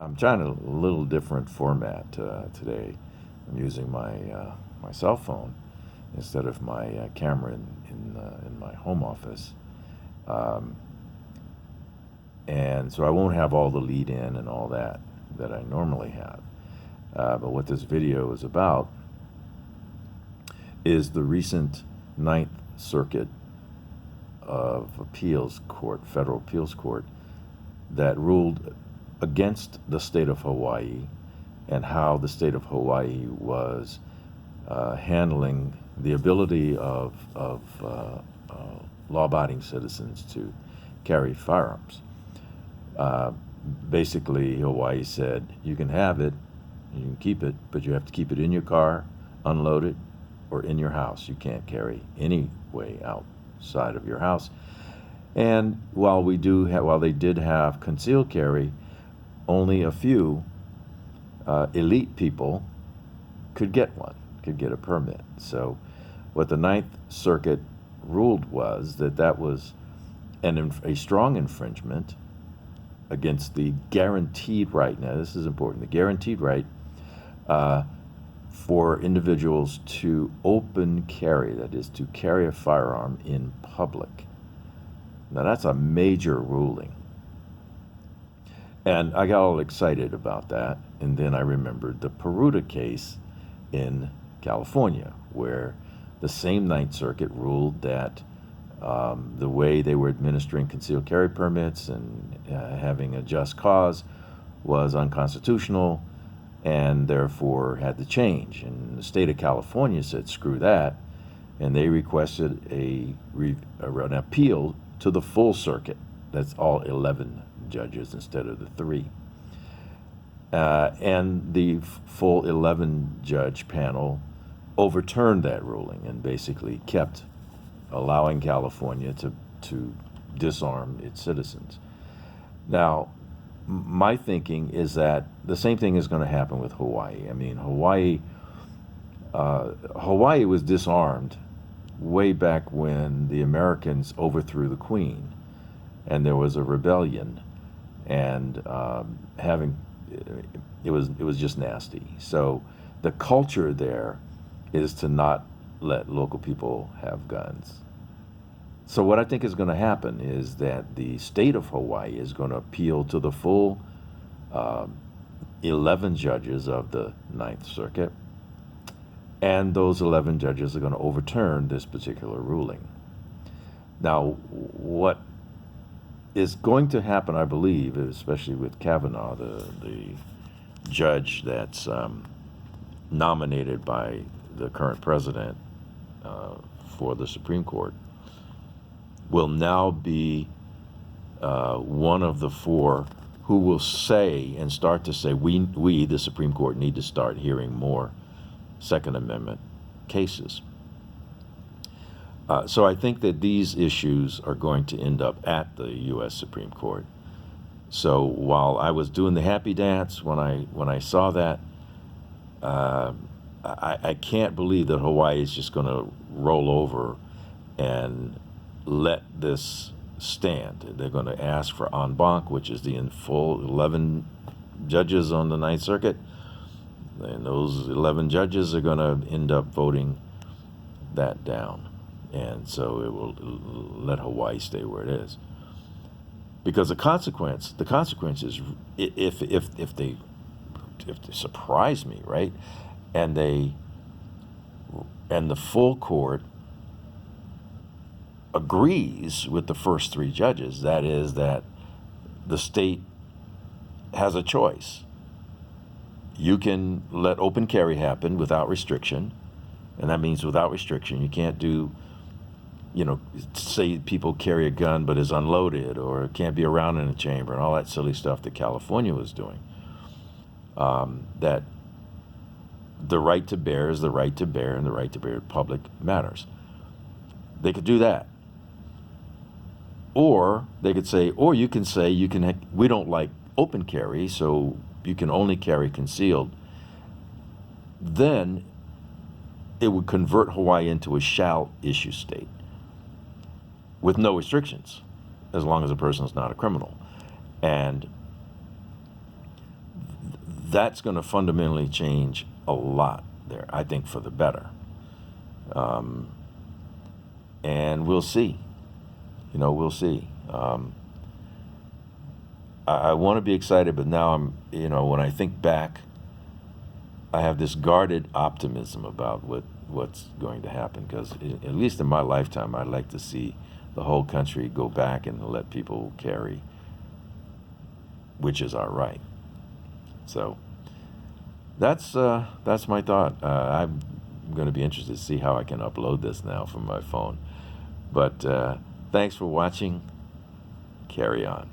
I'm trying a little different format today. I'm using my cell phone instead of my camera in my home office, um, and so I won't have all the lead in and all that I normally have. But what this video is about is the recent Ninth Circuit of Appeals Court, Federal Appeals Court, that ruled against the state of Hawaii and how the state of Hawaii was handling the ability of law-abiding citizens to carry firearms. Uh, Basically, Hawaii said you can have it, you can keep it, but you have to keep it in your car, unloaded, or in your house. You can't carry any way outside of your house. And while they did have concealed carry, only a few elite people could get one, could get a permit. So what the Ninth Circuit ruled was that was a strong infringement against the guaranteed right. Now, this is important. The guaranteed right for individuals to open carry, that is, to carry a firearm in public. Now, that's a major ruling. And I got all excited about that. And then I remembered the Peruta case in California, where the same Ninth Circuit ruled that the way they were administering concealed carry permits and having a just cause was unconstitutional and therefore had to change. And the state of California said, screw that. And they requested an appeal to the full circuit. That's all 11 judges instead of the 3. And the full 11 judge panel overturned that ruling and basically kept allowing California to disarm its citizens. Now, my thinking is that the same thing is going to happen with Hawaii. I mean, Hawaii was disarmed way back when the Americans overthrew the Queen, and there was a rebellion, and it was just nasty. So the culture there is to not let local people have guns. So what I think is going to happen is that the state of Hawaii is going to appeal to the full 11 judges of the Ninth Circuit, and those 11 judges are going to overturn this particular ruling. Now, what is going to happen, I believe, especially with Kavanaugh, the judge that's nominated by the current president for the Supreme Court, will now be one of the 4 who will say and start to say, we, the Supreme Court, need to start hearing more Second Amendment cases. So I think that these issues are going to end up at the U.S. Supreme Court. So while I was doing the happy dance when I saw that, I can't believe that Hawaii is just going to roll over and let this stand. They're going to ask for en banc, which is the full 11 judges on the Ninth Circuit. And those 11 judges are going to end up voting that down. And so it will let Hawaii stay where it is. Because the consequence is if they surprise me, right? And the full court agrees with the first 3 judges, that is, that the state has a choice. You can let open carry happen without restriction, and that means without restriction. You can't do, say people carry a gun but is unloaded, or can't be around in a chamber, and all that silly stuff that California was doing. That the right to bear is the right to bear, and the right to bear in public matters. They could do that. Or they could say, or you can say, we don't like open carry, so you can only carry concealed. Then it would convert Hawaii into a shall issue state with no restrictions, as long as a person is not a criminal. And that's going to fundamentally change a lot there, I think, for the better. And we'll see. We'll see. I want to be excited, but now when I think back, I have this guarded optimism about what's going to happen, because at least in my lifetime, I'd like to see the whole country go back and let people carry, which is our right. So that's my thought. I'm going to be interested to see how I can upload this now from my phone. But thanks for watching. Carry on.